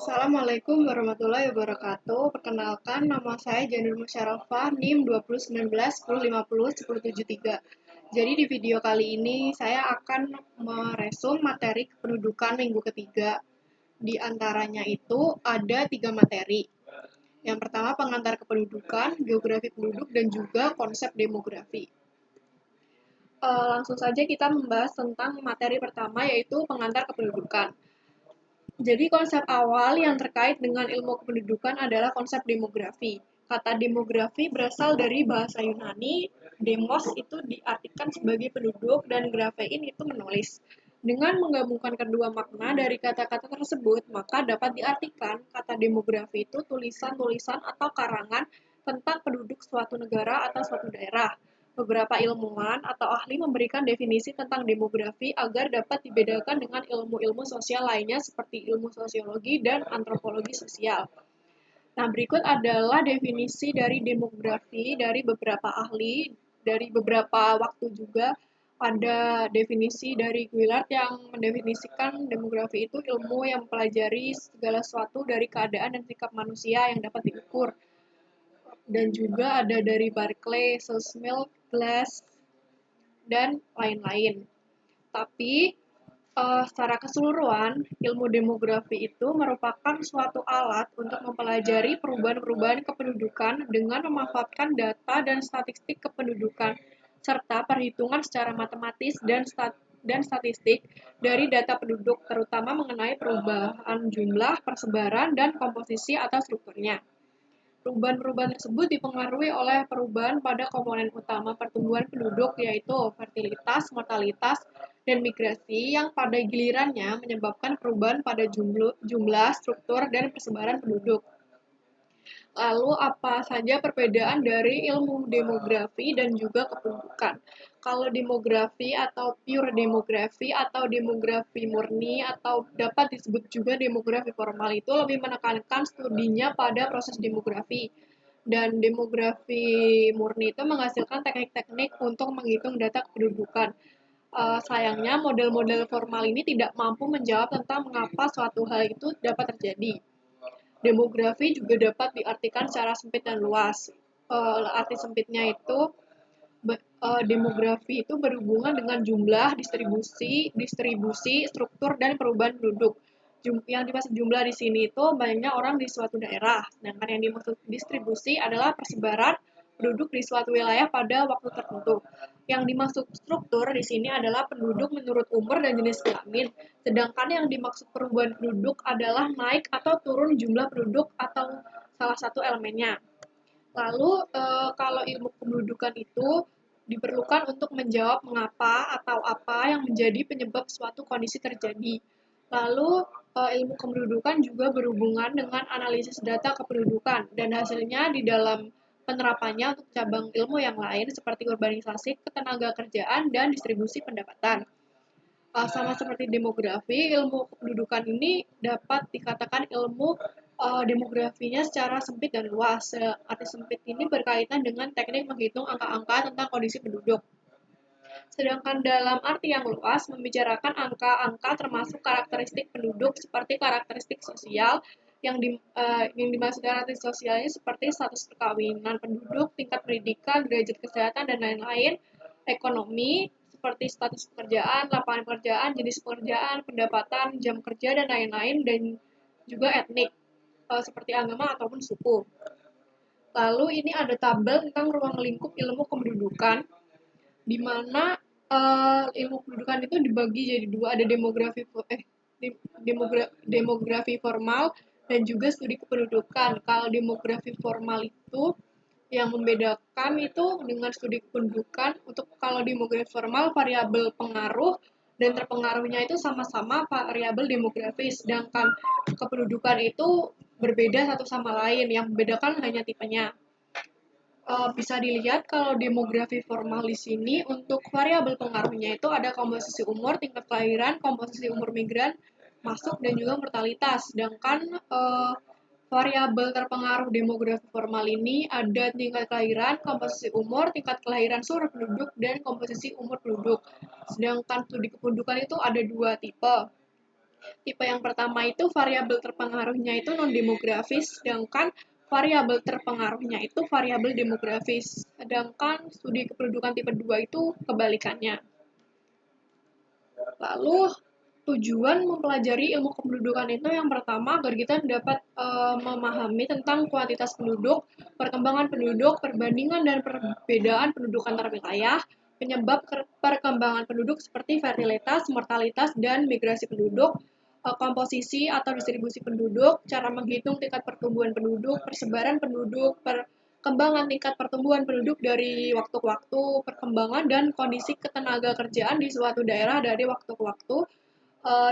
Assalamualaikum warahmatullahi wabarakatuh. Perkenalkan, nama saya Janur Musyarafah, NIM 2019 1050 1073. Jadi di video kali ini saya akan meresum materi kependudukan minggu ketiga. Di antaranya itu ada 3 materi. Yang pertama pengantar kependudukan, geografi penduduk, dan juga konsep demografi. Langsung saja kita membahas tentang materi pertama yaitu pengantar kependudukan. Jadi konsep awal yang terkait dengan ilmu kependudukan adalah konsep demografi. Kata demografi berasal dari bahasa Yunani, demos itu diartikan sebagai penduduk dan grafein itu menulis. Dengan menggabungkan kedua makna dari kata-kata tersebut, maka dapat diartikan kata demografi itu tulisan-tulisan atau karangan tentang penduduk suatu negara atau suatu daerah. Beberapa ilmuwan atau ahli memberikan definisi tentang demografi agar dapat dibedakan dengan ilmu-ilmu sosial lainnya seperti ilmu sosiologi dan antropologi sosial. Nah, berikut adalah definisi dari demografi dari beberapa ahli, dari beberapa waktu juga. Ada definisi dari Guillard yang mendefinisikan demografi itu ilmu yang mempelajari segala sesuatu dari keadaan dan sikap manusia yang dapat diukur. Dan juga ada dari Barclay, Susmill, Glass, dan lain-lain. Tapi secara keseluruhan, ilmu demografi itu merupakan suatu alat untuk mempelajari perubahan-perubahan kependudukan dengan memanfaatkan data dan statistik kependudukan, serta perhitungan secara matematis dan statistik dari data penduduk, terutama mengenai perubahan jumlah, persebaran, dan komposisi atau strukturnya. Perubahan-perubahan tersebut dipengaruhi oleh perubahan pada komponen utama pertumbuhan penduduk, yaitu fertilitas, mortalitas, dan migrasi yang pada gilirannya menyebabkan perubahan pada jumlah, struktur, dan persebaran penduduk. Lalu apa saja perbedaan dari ilmu demografi dan juga kependudukan? Kalau demografi atau pure demografi atau demografi murni atau dapat disebut juga demografi formal itu lebih menekankan studinya pada proses demografi. Dan demografi murni itu menghasilkan teknik-teknik untuk menghitung data kependudukan. Sayangnya model-model formal ini tidak mampu menjawab tentang mengapa suatu hal itu dapat terjadi. Demografi juga dapat diartikan secara sempit dan luas. Arti sempitnya itu demografi itu berhubungan dengan jumlah, distribusi, struktur, dan perubahan penduduk. Yang dimaksud jumlah di sini itu banyaknya orang di suatu daerah, sedangkan yang dimaksud distribusi adalah persebaran penduduk di suatu wilayah pada waktu tertentu. Yang dimaksud struktur di sini adalah penduduk menurut umur dan jenis kelamin, sedangkan yang dimaksud perubahan penduduk adalah naik atau turun jumlah penduduk atau salah satu elemennya. Lalu kalau ilmu kependudukan itu diperlukan untuk menjawab mengapa atau apa yang menjadi penyebab suatu kondisi terjadi. Lalu ilmu kependudukan juga berhubungan dengan analisis data kependudukan dan hasilnya di dalam penerapannya untuk cabang ilmu yang lain seperti urbanisasi, ketenagakerjaan, dan distribusi pendapatan. Sama seperti demografi, ilmu kependudukan ini dapat dikatakan ilmu demografinya secara sempit dan luas. Arti sempit ini berkaitan dengan teknik menghitung angka-angka tentang kondisi penduduk. Sedangkan dalam arti yang luas, membicarakan angka-angka termasuk karakteristik penduduk seperti karakteristik sosial, yang dimaksud karakteristik sosialnya seperti status perkawinan penduduk, tingkat pendidikan, derajat kesehatan, dan lain-lain, ekonomi, seperti status pekerjaan, lapangan pekerjaan, jenis pekerjaan, pendapatan, jam kerja, dan lain-lain, dan juga etnik, seperti agama ataupun suku. Lalu ini ada tabel tentang ruang lingkup ilmu kependudukan, di mana ilmu kependudukan itu dibagi jadi dua, ada demografi formal dan juga studi kependudukan. Kalau demografi formal itu yang membedakan itu dengan studi kependudukan, untuk kalau demografi formal variabel pengaruh dan terpengaruhnya itu sama-sama variabel demografis, sedangkan kependudukan itu berbeda satu sama lain, yang membedakan hanya tipenya. Bisa dilihat kalau demografi formal di sini untuk variabel pengaruhnya itu ada komposisi umur, tingkat kelahiran, komposisi umur migran masuk, dan juga mortalitas. Sedangkan variabel terpengaruh demografi formal ini ada tingkat kelahiran, komposisi umur, tingkat kelahiran seluruh penduduk, dan komposisi umur penduduk. Sedangkan studi kependudukan itu ada dua tipe. Tipe yang pertama itu variabel terpengaruhnya itu non-demografis, sedangkan variabel terpengaruhnya itu variabel demografis. Sedangkan studi kependudukan tipe 2 itu kebalikannya. Lalu tujuan mempelajari ilmu kependudukan itu yang pertama agar kita dapat memahami tentang kuantitas penduduk, perkembangan penduduk, perbandingan dan perbedaan penduduk antar wilayah, penyebab perkembangan penduduk seperti fertilitas, mortalitas, dan migrasi penduduk, komposisi atau distribusi penduduk, cara menghitung tingkat pertumbuhan penduduk, persebaran penduduk, perkembangan tingkat pertumbuhan penduduk dari waktu ke waktu, perkembangan dan kondisi ketenaga kerjaan di suatu daerah dari waktu ke waktu,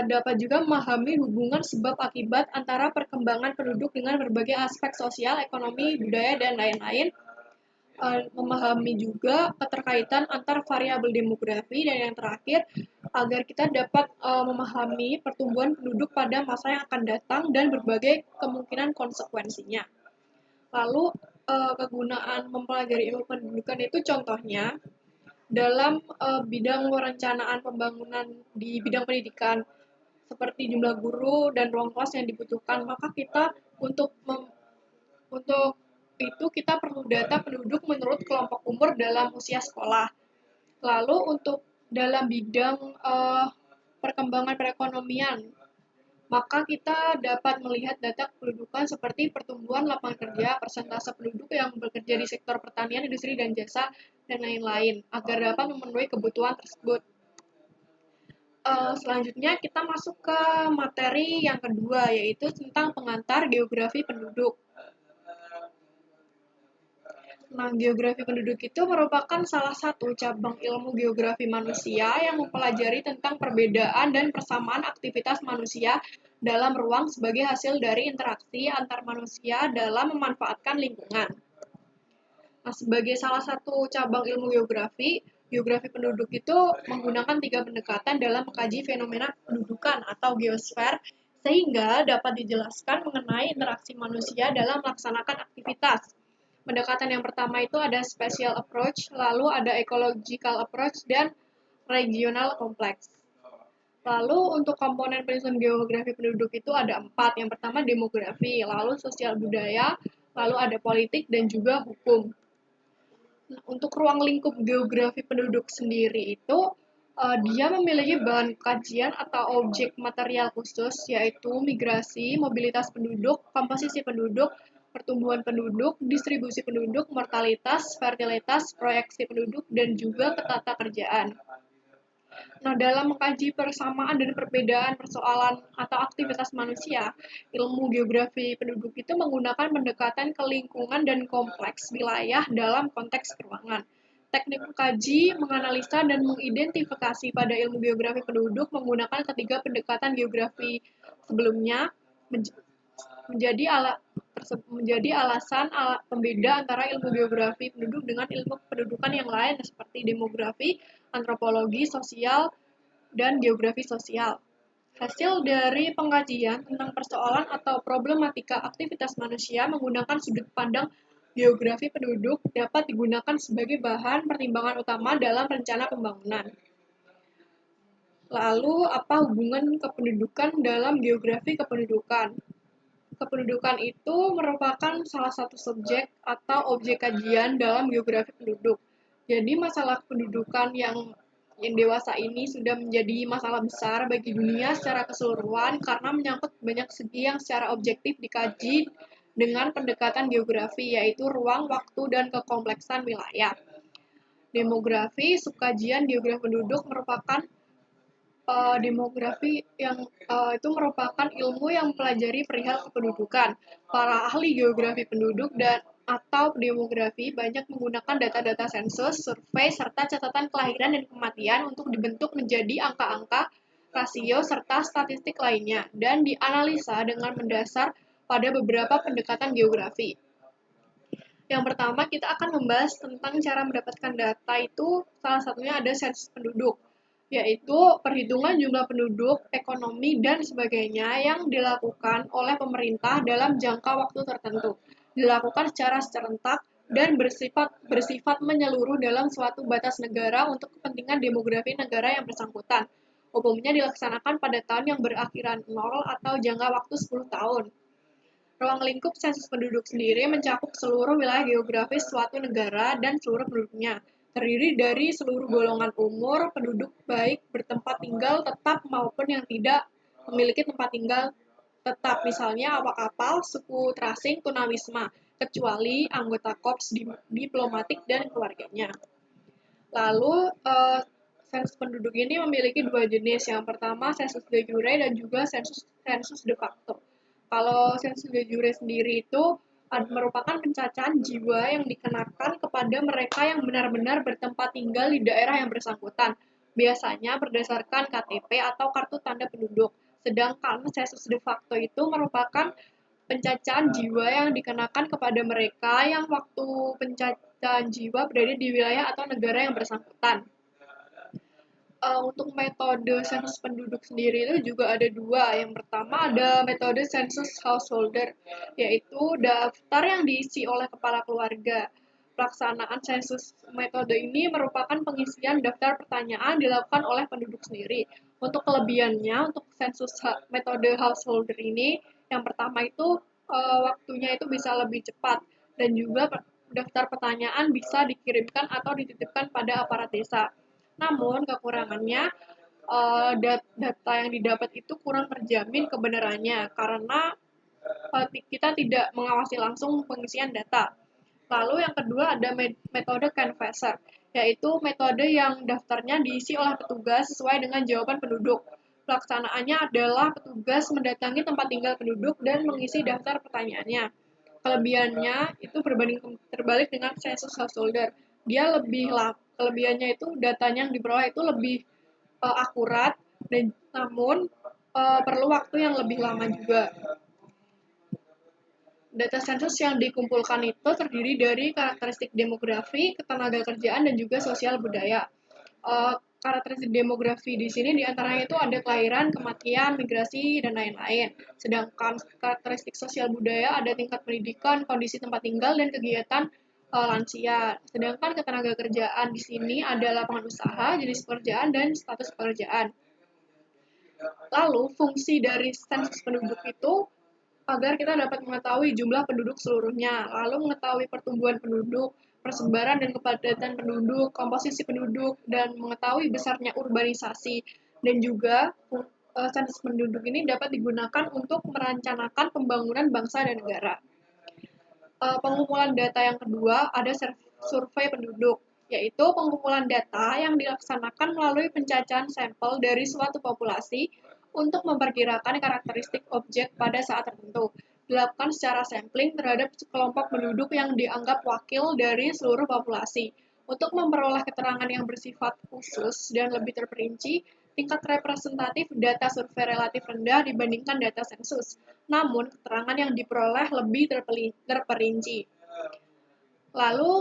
dapat juga memahami hubungan sebab akibat antara perkembangan penduduk dengan berbagai aspek sosial, ekonomi, budaya, dan lain-lain. Memahami juga keterkaitan antar variabel demografi, dan yang terakhir agar kita dapat memahami pertumbuhan penduduk pada masa yang akan datang dan berbagai kemungkinan konsekuensinya. Lalu kegunaan mempelajari ilmu pendidikan itu contohnya dalam bidang perencanaan pembangunan di bidang pendidikan seperti jumlah guru dan ruang kelas yang dibutuhkan, maka kita untuk itu kita perlu data penduduk menurut kelompok umur dalam usia sekolah. Lalu untuk dalam bidang perkembangan perekonomian, maka kita dapat melihat data kependudukan seperti pertumbuhan lapangan kerja, persentase penduduk yang bekerja di sektor pertanian, industri, dan jasa, dan lain-lain, agar dapat memenuhi kebutuhan tersebut. Selanjutnya kita masuk ke materi yang kedua, yaitu tentang pengantar geografi penduduk. Nah, geografi penduduk itu merupakan salah satu cabang ilmu geografi manusia yang mempelajari tentang perbedaan dan persamaan aktivitas manusia dalam ruang sebagai hasil dari interaksi antar manusia dalam memanfaatkan lingkungan. Nah, sebagai salah satu cabang ilmu geografi, geografi penduduk itu menggunakan 3 pendekatan dalam mengkaji fenomena pendudukan atau geosfer, sehingga dapat dijelaskan mengenai interaksi manusia dalam melaksanakan aktivitas. Pendekatan yang pertama itu ada spatial approach, lalu ada ecological approach, dan regional complex. Lalu untuk komponen penyusun geografi penduduk itu ada 4. Yang pertama demografi, lalu sosial budaya, lalu ada politik, dan juga hukum. Nah, untuk ruang lingkup geografi penduduk sendiri itu, dia memiliki bahan kajian atau objek material khusus, yaitu migrasi, mobilitas penduduk, komposisi penduduk, pertumbuhan penduduk, distribusi penduduk, mortalitas, fertilitas, proyeksi penduduk, dan juga ketatakerjaan. Nah, dalam mengkaji persamaan dan perbedaan persoalan atau aktivitas manusia, ilmu geografi penduduk itu menggunakan pendekatan ke lingkungan dan kompleks wilayah dalam konteks ruangan. Teknik mengkaji, menganalisa, dan mengidentifikasi pada ilmu geografi penduduk menggunakan ketiga pendekatan geografi sebelumnya menjadi alasan pembeda antara ilmu geografi penduduk dengan ilmu kependudukan yang lain seperti demografi, antropologi sosial, dan geografi sosial. Hasil dari pengkajian tentang persoalan atau problematika aktivitas manusia menggunakan sudut pandang geografi penduduk dapat digunakan sebagai bahan pertimbangan utama dalam rencana pembangunan. Lalu, apa hubungan kependudukan dalam geografi kependudukan? Kependudukan itu merupakan salah satu subjek atau objek kajian dalam geografi penduduk. Jadi masalah kependudukan yang dewasa ini sudah menjadi masalah besar bagi dunia secara keseluruhan karena menyangkut banyak segi yang secara objektif dikaji dengan pendekatan geografi, yaitu ruang, waktu, dan kekompleksan wilayah. Demografi, subkajian geografi penduduk merupakan demografi yang itu merupakan ilmu yang mempelajari perihal kependudukan. Para ahli geografi penduduk dan atau demografi banyak menggunakan data-data sensus, survei, serta catatan kelahiran dan kematian untuk dibentuk menjadi angka-angka, rasio, serta statistik lainnya, dan dianalisa dengan mendasar pada beberapa pendekatan geografi. Yang pertama, kita akan membahas tentang cara mendapatkan data itu, salah satunya ada sensus penduduk, yaitu perhitungan jumlah penduduk, ekonomi, dan sebagainya yang dilakukan oleh pemerintah dalam jangka waktu tertentu. Dilakukan secara serentak dan bersifat menyeluruh dalam suatu batas negara untuk kepentingan demografi negara yang bersangkutan. Umumnya dilaksanakan pada tahun yang berakhiran 0 atau jangka waktu 10 tahun. Ruang lingkup sensus penduduk sendiri mencakup seluruh wilayah geografis suatu negara dan seluruh penduduknya. Terdiri dari seluruh golongan umur penduduk baik bertempat tinggal tetap maupun yang tidak memiliki tempat tinggal tetap, misalnya awak kapal, suku terasing, tunawisma, kecuali anggota korps diplomatik dan keluarganya. Lalu, sensus penduduk ini memiliki dua jenis. Yang pertama sensus de jure dan juga sensus de facto. Kalau sensus de jure sendiri itu merupakan pencacahan jiwa yang dikenakan kepada mereka yang benar-benar bertempat tinggal di daerah yang bersangkutan, biasanya berdasarkan KTP atau kartu tanda penduduk. Sedangkan sensus de facto itu merupakan pencacahan jiwa yang dikenakan kepada mereka yang waktu pencacahan jiwa berada di wilayah atau negara yang bersangkutan. Untuk metode sensus penduduk sendiri itu juga ada dua. Yang pertama ada metode sensus householder, yaitu daftar yang diisi oleh kepala keluarga. Pelaksanaan sensus metode ini merupakan pengisian daftar pertanyaan dilakukan oleh penduduk sendiri. Untuk kelebihannya, untuk sensus metode householder ini, yang pertama itu waktunya itu bisa lebih cepat dan juga daftar pertanyaan bisa dikirimkan atau dititipkan pada aparat desa. Namun kekurangannya data yang didapat itu kurang terjamin kebenarannya karena kita tidak mengawasi langsung pengisian data. Lalu yang kedua ada metode canvasser, yaitu metode yang daftarnya diisi oleh petugas sesuai dengan jawaban penduduk. Pelaksanaannya adalah petugas mendatangi tempat tinggal penduduk dan mengisi daftar pertanyaannya. Kelebihannya itu terbalik dengan sensus householder. Dia kelebihannya itu datanya yang diperoleh itu lebih akurat dan namun perlu waktu yang lebih lama juga. Data sensus yang dikumpulkan itu terdiri dari karakteristik demografi, ketenagakerjaan, dan juga sosial budaya. Karakteristik demografi di sini diantaranya itu ada kelahiran, kematian, migrasi, dan lain-lain. Sedangkan karakteristik sosial budaya ada tingkat pendidikan, kondisi tempat tinggal, dan kegiatan lansia. Sedangkan ketenagakerjaan di sini ada lapangan usaha, jenis pekerjaan, dan status pekerjaan. Lalu, fungsi dari sensus penduduk itu agar kita dapat mengetahui jumlah penduduk seluruhnya, lalu mengetahui pertumbuhan penduduk, persebaran dan kepadatan penduduk, komposisi penduduk, dan mengetahui besarnya urbanisasi. Dan juga sensus penduduk ini dapat digunakan untuk merencanakan pembangunan bangsa dan negara. Pengumpulan data yang kedua ada survei penduduk, yaitu pengumpulan data yang dilaksanakan melalui pencacahan sampel dari suatu populasi untuk memperkirakan karakteristik objek pada saat tertentu. Dilakukan secara sampling terhadap kelompok penduduk yang dianggap wakil dari seluruh populasi. Untuk memperoleh keterangan yang bersifat khusus dan lebih terperinci, tingkat representatif data survei relatif rendah dibandingkan data sensus. Namun, keterangan yang diperoleh lebih terperinci. Lalu,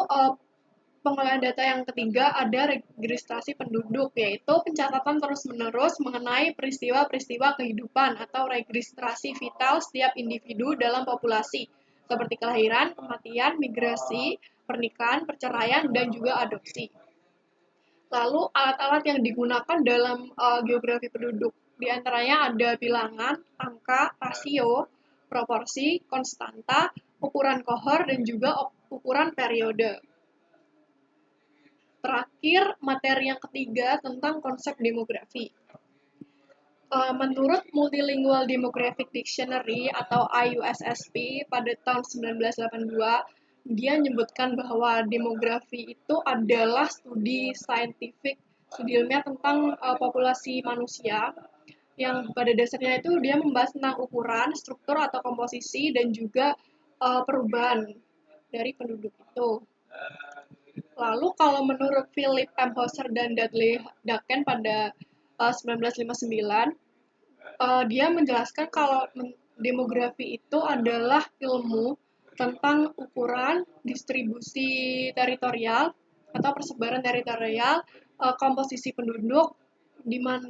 pengolahan data yang ketiga ada registrasi penduduk, yaitu pencatatan terus-menerus mengenai peristiwa-peristiwa kehidupan atau registrasi vital setiap individu dalam populasi, seperti kelahiran, kematian, migrasi, pernikahan, perceraian, dan juga adopsi. Lalu alat-alat yang digunakan dalam geografi penduduk, diantaranya ada bilangan, angka, rasio, proporsi, konstanta, ukuran kohor, dan juga ukuran periode. Terakhir, materi yang ketiga tentang konsep demografi. Menurut Multilingual Demographic Dictionary atau IUSSP pada tahun 1982, dia menyebutkan bahwa demografi itu adalah studi saintifik, studi ilmiah tentang populasi manusia, yang pada dasarnya itu dia membahas tentang ukuran, struktur atau komposisi, dan juga perubahan dari penduduk itu. Lalu kalau menurut Philip M. Hauser dan Dudley Daken pada 1959, dia menjelaskan kalau demografi itu adalah ilmu tentang ukuran, distribusi teritorial atau persebaran teritorial, komposisi penduduk,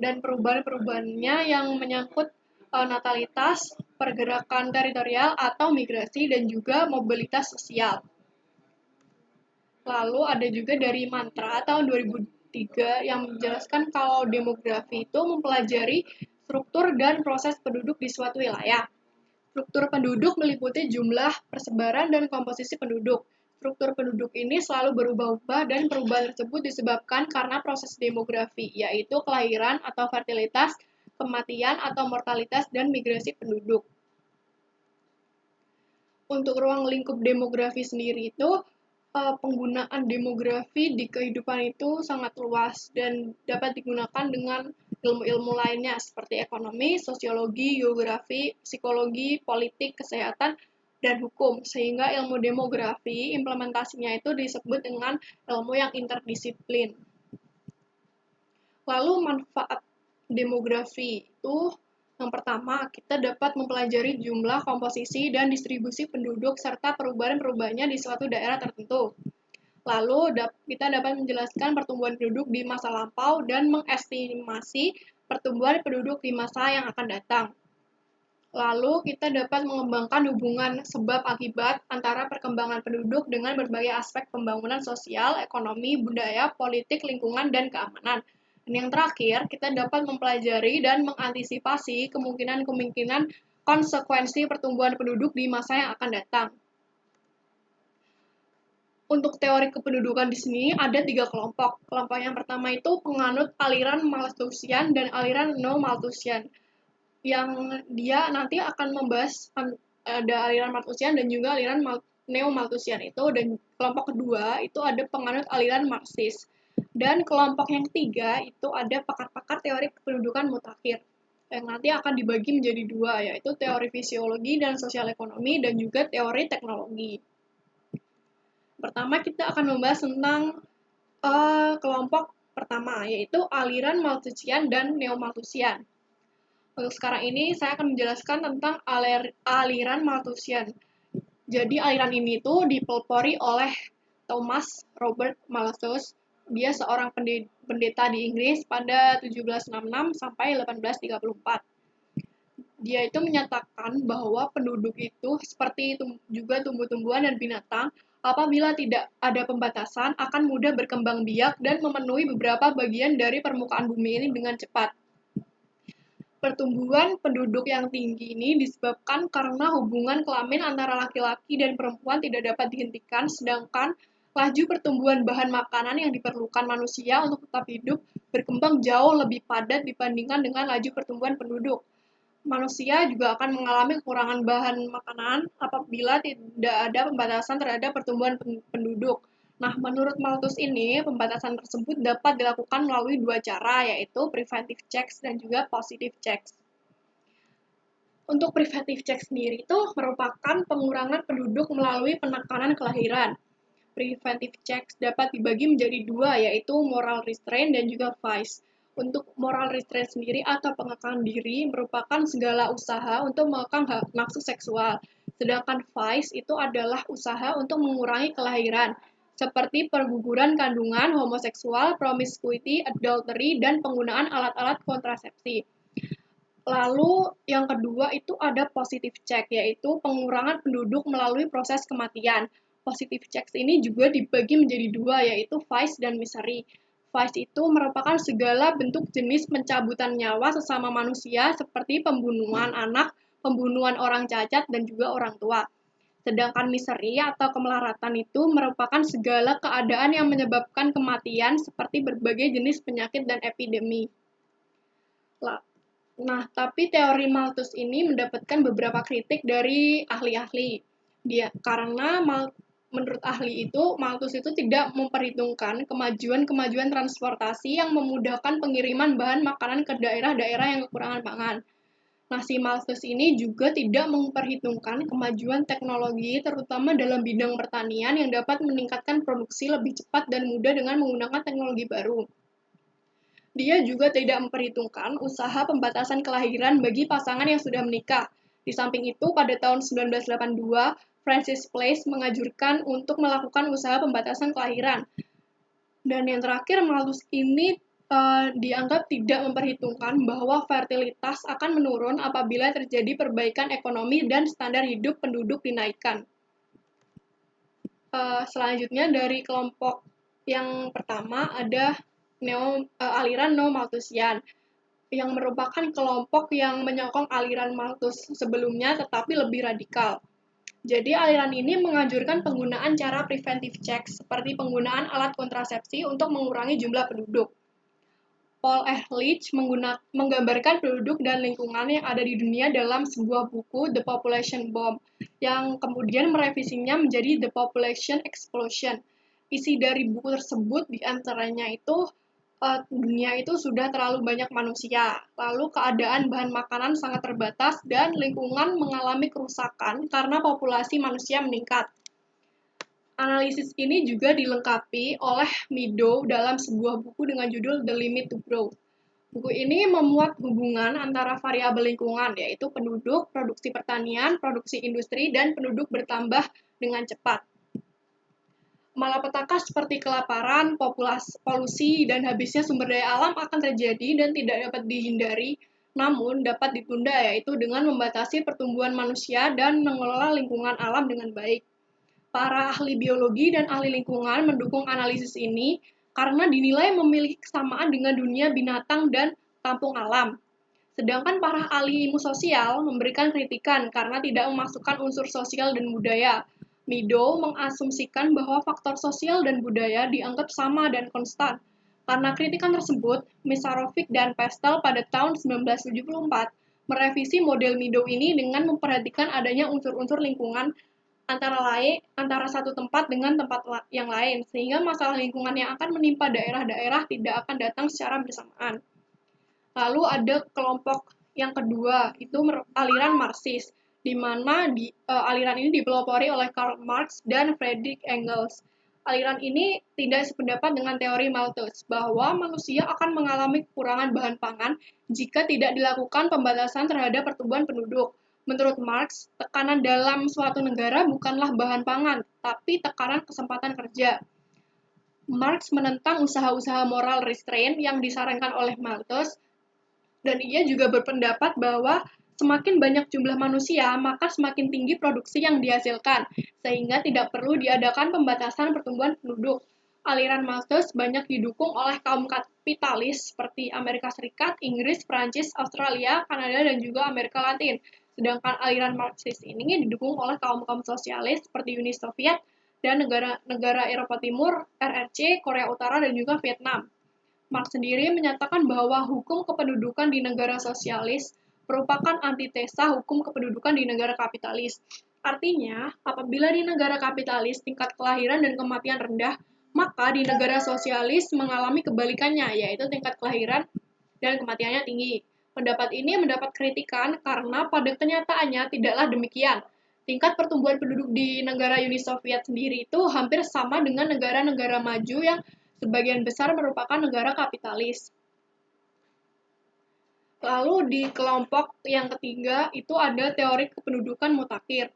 dan perubahan-perubahannya yang menyangkut natalitas, pergerakan teritorial atau migrasi, dan juga mobilitas sosial. Lalu ada juga dari Mantra tahun 3 yang menjelaskan kalau demografi itu mempelajari struktur dan proses penduduk di suatu wilayah. Struktur penduduk meliputi jumlah, persebaran, dan komposisi penduduk. Struktur penduduk ini selalu berubah-ubah dan perubahan tersebut disebabkan karena proses demografi, yaitu kelahiran atau fertilitas, kematian atau mortalitas, dan migrasi penduduk. Untuk ruang lingkup demografi sendiri itu, penggunaan demografi di kehidupan itu sangat luas dan dapat digunakan dengan ilmu-ilmu lainnya seperti ekonomi, sosiologi, geografi, psikologi, politik, kesehatan, dan hukum. Sehingga ilmu demografi implementasinya itu disebut dengan ilmu yang interdisiplin. Lalu manfaat demografi itu yang pertama, kita dapat mempelajari jumlah, komposisi, dan distribusi penduduk serta perubahan-perubahannya di suatu daerah tertentu. Lalu, kita dapat menjelaskan pertumbuhan penduduk di masa lampau dan mengestimasi pertumbuhan penduduk di masa yang akan datang. Lalu, kita dapat mengembangkan hubungan sebab akibat antara perkembangan penduduk dengan berbagai aspek pembangunan sosial, ekonomi, budaya, politik, lingkungan, dan keamanan. Dan yang terakhir, kita dapat mempelajari dan mengantisipasi kemungkinan-kemungkinan konsekuensi pertumbuhan penduduk di masa yang akan datang. Untuk teori kependudukan di sini ada 3 kelompok. Kelompok yang pertama itu penganut aliran Malthusian dan aliran No-Malthusian, yang dia nanti akan membahas ada aliran Malthusian dan juga aliran Neo-Malthusian itu, dan kelompok kedua itu ada penganut aliran Marxis. Dan kelompok yang ketiga itu ada pakar-pakar teori kependudukan mutakhir yang nanti akan dibagi menjadi 2, yaitu teori fisiologi dan sosial ekonomi dan juga teori teknologi. Pertama kita akan membahas tentang kelompok pertama, yaitu aliran Malthusian dan Neo-Malthusian. Untuk sekarang ini saya akan menjelaskan tentang aliran Malthusian. Jadi aliran ini tuh dipelopori oleh Thomas Robert Malthus. Dia seorang pendeta di Inggris pada 1766 sampai 1834. Dia itu menyatakan bahwa penduduk itu seperti juga tumbuh-tumbuhan dan binatang, apabila tidak ada pembatasan akan mudah berkembang biak dan memenuhi beberapa bagian dari permukaan bumi ini dengan cepat. Pertumbuhan penduduk yang tinggi ini disebabkan karena hubungan kelamin antara laki-laki dan perempuan tidak dapat dihentikan, sedangkan laju pertumbuhan bahan makanan yang diperlukan manusia untuk tetap hidup berkembang jauh lebih padat dibandingkan dengan laju pertumbuhan penduduk. Manusia juga akan mengalami kekurangan bahan makanan apabila tidak ada pembatasan terhadap pertumbuhan penduduk. Nah, menurut Malthus ini, pembatasan tersebut dapat dilakukan melalui 2 cara, yaitu preventive checks dan juga positive checks. Untuk preventive checks sendiri itu merupakan pengurangan penduduk melalui penekanan kelahiran. Preventive checks dapat dibagi menjadi 2, yaitu moral restraint dan juga vice. Untuk moral restraint sendiri atau pengekaang diri merupakan segala usaha untuk mengekang nafsu seksual. Sedangkan vice itu adalah usaha untuk mengurangi kelahiran, seperti perguguran kandungan, homoseksual, promiscuity, adultery, dan penggunaan alat-alat kontrasepsi. Lalu yang kedua itu ada positive check, yaitu pengurangan penduduk melalui proses kematian. Positive checks ini juga dibagi menjadi 2, yaitu vice dan misery. Vice itu merupakan segala bentuk jenis pencabutan nyawa sesama manusia seperti pembunuhan anak, pembunuhan orang cacat, dan juga orang tua. Sedangkan misery atau kemelaratan itu merupakan segala keadaan yang menyebabkan kematian seperti berbagai jenis penyakit dan epidemi. Nah, tapi teori Malthus ini mendapatkan beberapa kritik dari ahli-ahli. Karena menurut ahli itu, Malthus itu tidak memperhitungkan kemajuan-kemajuan transportasi yang memudahkan pengiriman bahan makanan ke daerah-daerah yang kekurangan pangan. Nah, si Malthus ini juga tidak memperhitungkan kemajuan teknologi, terutama dalam bidang pertanian yang dapat meningkatkan produksi lebih cepat dan mudah dengan menggunakan teknologi baru. Dia juga tidak memperhitungkan usaha pembatasan kelahiran bagi pasangan yang sudah menikah. Di samping itu, pada tahun 1982, Francis Place menganjurkan untuk melakukan usaha pembatasan kelahiran. Dan yang terakhir, Malthus ini dianggap tidak memperhitungkan bahwa fertilitas akan menurun apabila terjadi perbaikan ekonomi dan standar hidup penduduk dinaikkan. Selanjutnya dari kelompok yang pertama ada aliran neo-Malthusian yang merupakan kelompok yang menyokong aliran Malthus sebelumnya tetapi lebih radikal. Jadi aliran ini menganjurkan penggunaan cara preventive check seperti penggunaan alat kontrasepsi untuk mengurangi jumlah penduduk. Paul Ehrlich menggambarkan penduduk dan lingkungan yang ada di dunia dalam sebuah buku The Population Bomb, yang kemudian merevisinya menjadi The Population Explosion. Isi dari buku tersebut diantaranya itu dunia itu sudah terlalu banyak manusia, lalu keadaan bahan makanan sangat terbatas, dan lingkungan mengalami kerusakan karena populasi manusia meningkat. Analisis ini juga dilengkapi oleh Meadow dalam sebuah buku dengan judul The Limit to Growth. Buku ini memuat hubungan antara variabel lingkungan, yaitu penduduk, produksi pertanian, produksi industri, dan penduduk bertambah dengan cepat. Malapetaka seperti kelaparan, polusi, dan habisnya sumber daya alam akan terjadi dan tidak dapat dihindari, namun dapat ditunda, yaitu dengan membatasi pertumbuhan manusia dan mengelola lingkungan alam dengan baik. Para ahli biologi dan ahli lingkungan mendukung analisis ini karena dinilai memiliki kesamaan dengan dunia binatang dan kampung alam. Sedangkan para ahli ilmu sosial memberikan kritikan karena tidak memasukkan unsur sosial dan budaya. Meadow mengasumsikan bahwa faktor sosial dan budaya dianggap sama dan konstan. Karena kritikan tersebut, Misarovic dan Pestel pada tahun 1974 merevisi model Meadow ini dengan memperhatikan adanya unsur-unsur lingkungan antara satu tempat dengan tempat yang lain, sehingga masalah lingkungan yang akan menimpa daerah-daerah tidak akan datang secara bersamaan. Lalu ada kelompok yang kedua, itu aliran Marxis, di mana aliran ini dipelopori oleh Karl Marx dan Friedrich Engels. Aliran ini tidak sependapat dengan teori Malthus, bahwa manusia akan mengalami kekurangan bahan pangan jika tidak dilakukan pembatasan terhadap pertumbuhan penduduk. Menurut Marx, tekanan dalam suatu negara bukanlah bahan pangan, tapi tekanan kesempatan kerja. Marx menentang usaha-usaha moral restraint yang disarankan oleh Malthus, dan ia juga berpendapat bahwa semakin banyak jumlah manusia, maka semakin tinggi produksi yang dihasilkan, sehingga tidak perlu diadakan pembatasan pertumbuhan penduduk. Aliran Malthus banyak didukung oleh kaum kapitalis seperti Amerika Serikat, Inggris, Prancis, Australia, Kanada, dan juga Amerika Latin. Sedangkan aliran Marxis ini didukung oleh kaum-kaum sosialis seperti Uni Soviet dan negara-negara Eropa Timur, RRC, Korea Utara, dan juga Vietnam. Marx sendiri menyatakan bahwa hukum kependudukan di negara sosialis merupakan antitesa hukum kependudukan di negara kapitalis. Artinya, apabila di negara kapitalis tingkat kelahiran dan kematian rendah, maka di negara sosialis mengalami kebalikannya, yaitu tingkat kelahiran dan kematiannya tinggi. Pendapat ini mendapat kritikan karena pada kenyataannya tidaklah demikian. Tingkat pertumbuhan penduduk di negara Uni Soviet sendiri itu hampir sama dengan negara-negara maju yang sebagian besar merupakan negara kapitalis. Lalu di kelompok yang ketiga itu ada teori kependudukan mutakhir.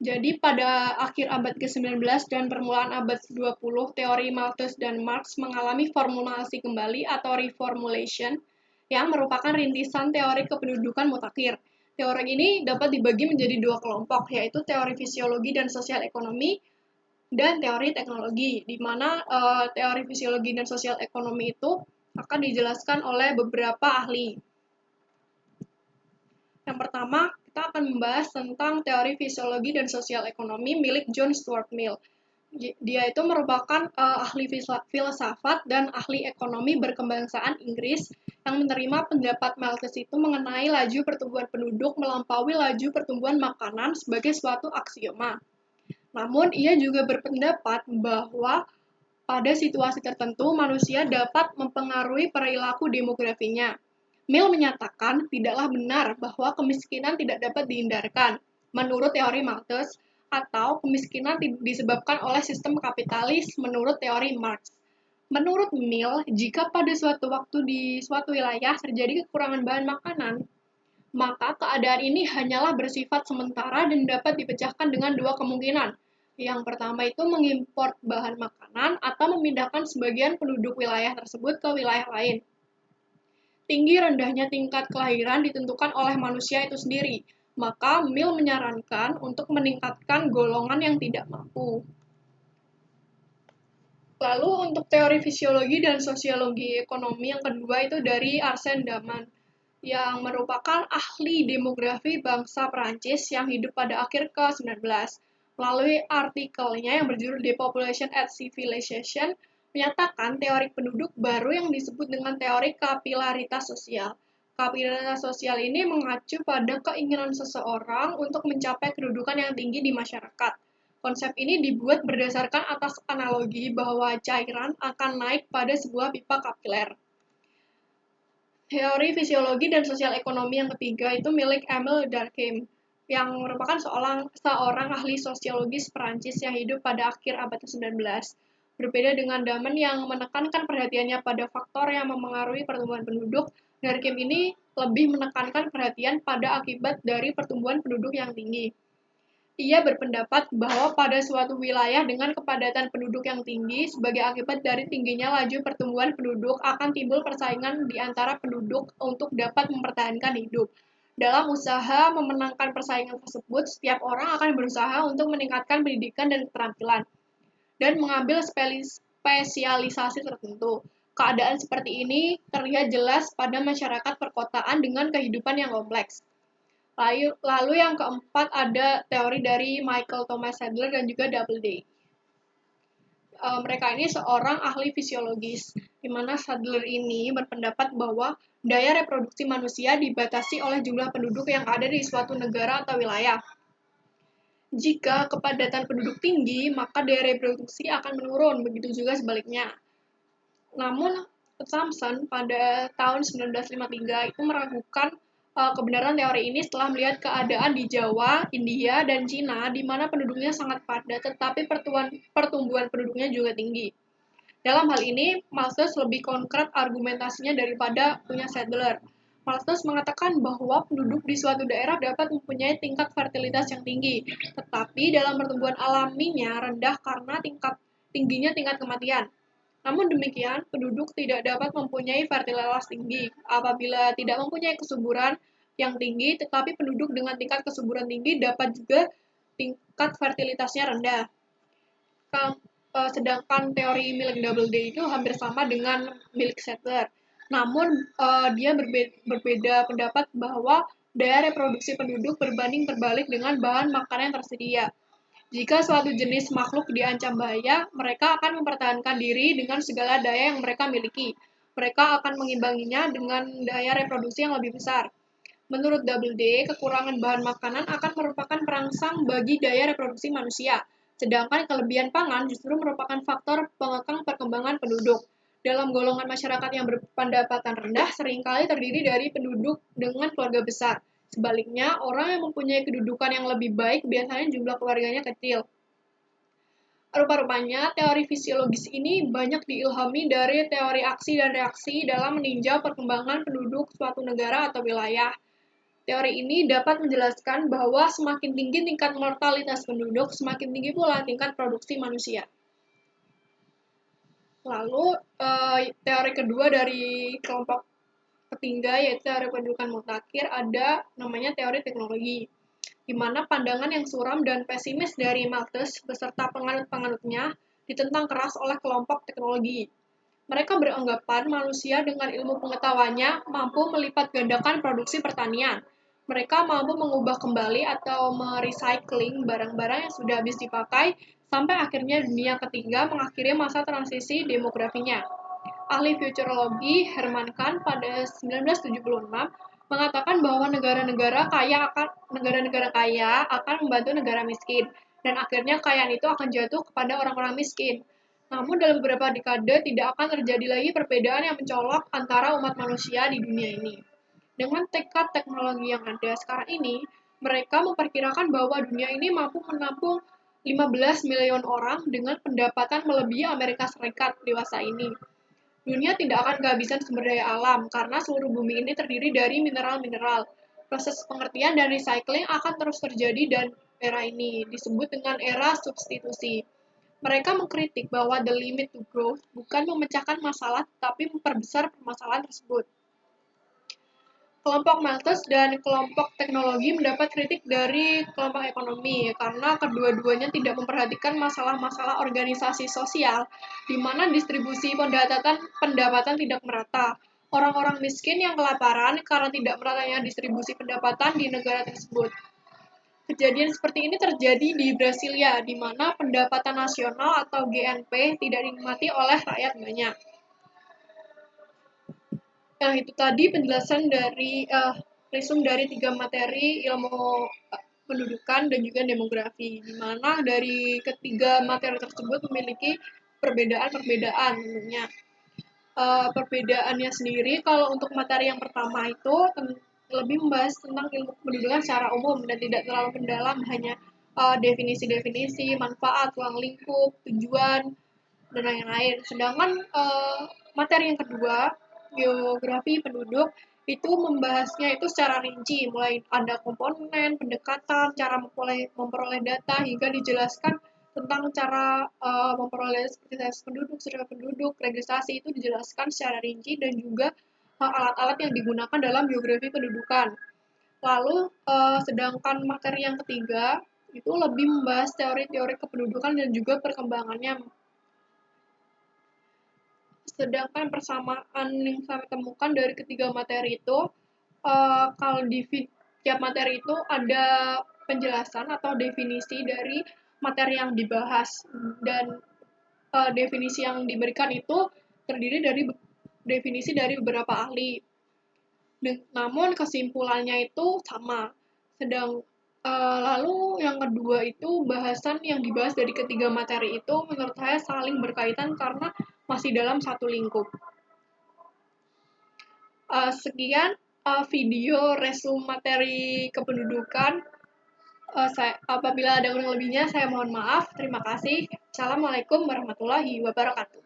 Jadi pada akhir abad ke-19 dan permulaan abad ke-20, teori Malthus dan Marx mengalami formulasi kembali atau reformulation yang merupakan rintisan teori kependudukan mutakhir. Teori ini dapat dibagi menjadi dua kelompok, yaitu teori fisiologi dan sosial ekonomi dan teori teknologi, di mana teori fisiologi dan sosial ekonomi itu akan dijelaskan oleh beberapa ahli. Yang pertama, kita akan membahas tentang teori fisiologi dan sosial ekonomi milik John Stuart Mill. Dia itu merupakan ahli filsafat dan ahli ekonomi berkebangsaan Inggris yang menerima pendapat Malthus itu mengenai laju pertumbuhan penduduk melampaui laju pertumbuhan makanan sebagai suatu aksioma. Namun, ia juga berpendapat bahwa pada situasi tertentu manusia dapat mempengaruhi perilaku demografinya. Mill menyatakan tidaklah benar bahwa kemiskinan tidak dapat dihindarkan, menurut teori Malthus, atau kemiskinan disebabkan oleh sistem kapitalis menurut teori Marx. Menurut Mill, jika pada suatu waktu di suatu wilayah terjadi kekurangan bahan makanan, maka keadaan ini hanyalah bersifat sementara dan dapat dipecahkan dengan dua kemungkinan. Yang pertama itu mengimpor bahan makanan atau memindahkan sebagian penduduk wilayah tersebut ke wilayah lain. Tinggi rendahnya tingkat kelahiran ditentukan oleh manusia itu sendiri, maka Mill menyarankan untuk meningkatkan golongan yang tidak mampu. Lalu untuk teori fisiologi dan sosiologi ekonomi yang kedua itu dari Arsène Daman, yang merupakan ahli demografi bangsa Perancis yang hidup pada akhir ke-19. Melalui artikelnya yang berjudul Depopulation at Civilization, menyatakan teori penduduk baru yang disebut dengan teori kapilaritas sosial. Kapilaritas sosial ini mengacu pada keinginan seseorang untuk mencapai kedudukan yang tinggi di masyarakat. Konsep ini dibuat berdasarkan atas analogi bahwa cairan akan naik pada sebuah pipa kapiler. Teori fisiologi dan sosial ekonomi yang ketiga itu milik Emile Durkheim, yang merupakan seorang ahli sosiologis Perancis yang hidup pada akhir abad ke-19. Berbeda dengan Daman yang menekankan perhatiannya pada faktor yang memengaruhi pertumbuhan penduduk, Durkheim ini lebih menekankan perhatian pada akibat dari pertumbuhan penduduk yang tinggi. Ia berpendapat bahwa pada suatu wilayah dengan kepadatan penduduk yang tinggi, sebagai akibat dari tingginya laju pertumbuhan penduduk akan timbul persaingan di antara penduduk untuk dapat mempertahankan hidup. Dalam usaha memenangkan persaingan tersebut, setiap orang akan berusaha untuk meningkatkan pendidikan dan keterampilan, dan mengambil spesialisasi tertentu. Keadaan seperti ini terlihat jelas pada masyarakat perkotaan dengan kehidupan yang kompleks. Lalu yang keempat ada teori dari Michael Thomas Sadler dan juga Doubleday. Mereka ini seorang ahli fisiologis, di mana Sadler ini berpendapat bahwa daya reproduksi manusia dibatasi oleh jumlah penduduk yang ada di suatu negara atau wilayah. Jika kepadatan penduduk tinggi, maka daya reproduksi akan menurun, begitu juga sebaliknya. Namun, Thomson pada tahun 1953 itu meragukan kebenaran teori ini setelah melihat keadaan di Jawa, India, dan Cina, di mana penduduknya sangat padat, tetapi pertumbuhan penduduknya juga tinggi. Dalam hal ini, Malthus lebih konkret argumentasinya daripada punya Sadler. Malthus mengatakan bahwa penduduk di suatu daerah dapat mempunyai tingkat fertilitas yang tinggi, tetapi dalam pertumbuhan alaminya rendah karena tingginya tingkat kematian. Namun demikian, penduduk tidak dapat mempunyai fertilitas tinggi apabila tidak mempunyai kesuburan yang tinggi, tetapi penduduk dengan tingkat kesuburan tinggi dapat juga tingkat fertilitasnya rendah. Sedangkan teori milik Doubleday itu hampir sama dengan milik Sadler. Namun dia berbeda pendapat bahwa daya reproduksi penduduk berbanding terbalik dengan bahan makanan yang tersedia. Jika suatu jenis makhluk diancam bahaya, mereka akan mempertahankan diri dengan segala daya yang mereka miliki. Mereka akan mengimbanginya dengan daya reproduksi yang lebih besar. Menurut Doubleday, kekurangan bahan makanan akan merupakan perangsang bagi daya reproduksi manusia, sedangkan kelebihan pangan justru merupakan faktor pengekang perkembangan penduduk. Dalam golongan masyarakat yang berpendapatan rendah seringkali terdiri dari penduduk dengan keluarga besar. Sebaliknya, orang yang mempunyai kedudukan yang lebih baik biasanya jumlah keluarganya kecil. Rupa-rupanya, teori fisiologis ini banyak diilhami dari teori aksi dan reaksi dalam meninjau perkembangan penduduk suatu negara atau wilayah. Teori ini dapat menjelaskan bahwa semakin tinggi tingkat mortalitas penduduk, semakin tinggi pula tingkat produksi manusia. Lalu, teori kedua dari kelompok ketiga yaitu teori pendudukan mutakhir ada namanya teori teknologi, di mana pandangan yang suram dan pesimis dari Malthus beserta penganut-penganutnya ditentang keras oleh kelompok teknologi. Mereka beranggapan manusia dengan ilmu pengetahuannya mampu melipat gandakan produksi pertanian. Mereka mampu mengubah kembali atau merecycling barang-barang yang sudah habis dipakai sampai akhirnya dunia ketiga mengakhiri masa transisi demografinya. Ahli futurologi Herman Kahn pada 1976 mengatakan bahwa negara-negara kaya akan membantu negara miskin, dan akhirnya kekayaan itu akan jatuh kepada orang-orang miskin. Namun dalam beberapa dekade tidak akan terjadi lagi perbedaan yang mencolok antara umat manusia di dunia ini. Dengan tekad teknologi yang ada sekarang ini, mereka memperkirakan bahwa dunia ini mampu menampung 15 miliar orang dengan pendapatan melebihi Amerika Serikat dewasa ini. Dunia tidak akan kehabisan sumber daya alam karena seluruh bumi ini terdiri dari mineral-mineral. Proses pengertian dan recycling akan terus terjadi dan era ini disebut dengan era substitusi. Mereka mengkritik bahwa the limit to growth bukan memecahkan masalah, tapi memperbesar permasalahan tersebut. Kelompok Malthus dan kelompok teknologi mendapat kritik dari kelompok ekonomi karena kedua-duanya tidak memperhatikan masalah-masalah organisasi sosial, di mana distribusi pendapatan tidak merata. Orang-orang miskin yang kelaparan karena tidak meratanya distribusi pendapatan di negara tersebut. Kejadian seperti ini terjadi di Brasilia, di mana pendapatan nasional atau GNP tidak dinikmati oleh rakyat banyak. Nah, itu tadi penjelasan dari resume dari 3 materi ilmu pendudukan dan juga demografi, di mana dari ketiga materi tersebut memiliki perbedaan-perbedaan tentunya. Perbedaannya sendiri, kalau untuk materi yang pertama itu lebih membahas tentang ilmu pendudukan secara umum dan tidak terlalu mendalam, hanya definisi-definisi, manfaat, ruang lingkup, tujuan, dan lain-lain. Sedangkan materi yang kedua, geografi penduduk, itu membahasnya itu secara rinci, mulai ada komponen, pendekatan, cara memperoleh data, hingga dijelaskan tentang cara memperoleh seperti sensus penduduk, survei penduduk, registrasi itu dijelaskan secara rinci dan juga alat-alat yang digunakan dalam geografi pendudukan. Lalu sedangkan materi yang ketiga itu lebih membahas teori-teori kependudukan dan juga perkembangannya. Sedangkan persamaan yang saya temukan dari ketiga materi itu, kalau di tiap materi itu ada penjelasan atau definisi dari materi yang dibahas, dan definisi yang diberikan itu terdiri dari definisi dari beberapa ahli. Namun kesimpulannya itu sama. Lalu yang kedua itu bahasan yang dibahas dari ketiga materi itu menurut saya saling berkaitan karena masih dalam satu lingkup. Sekian video resume materi kependudukan. Apabila ada kurang lebihnya, saya mohon maaf. Terima kasih. Assalamualaikum warahmatullahi wabarakatuh.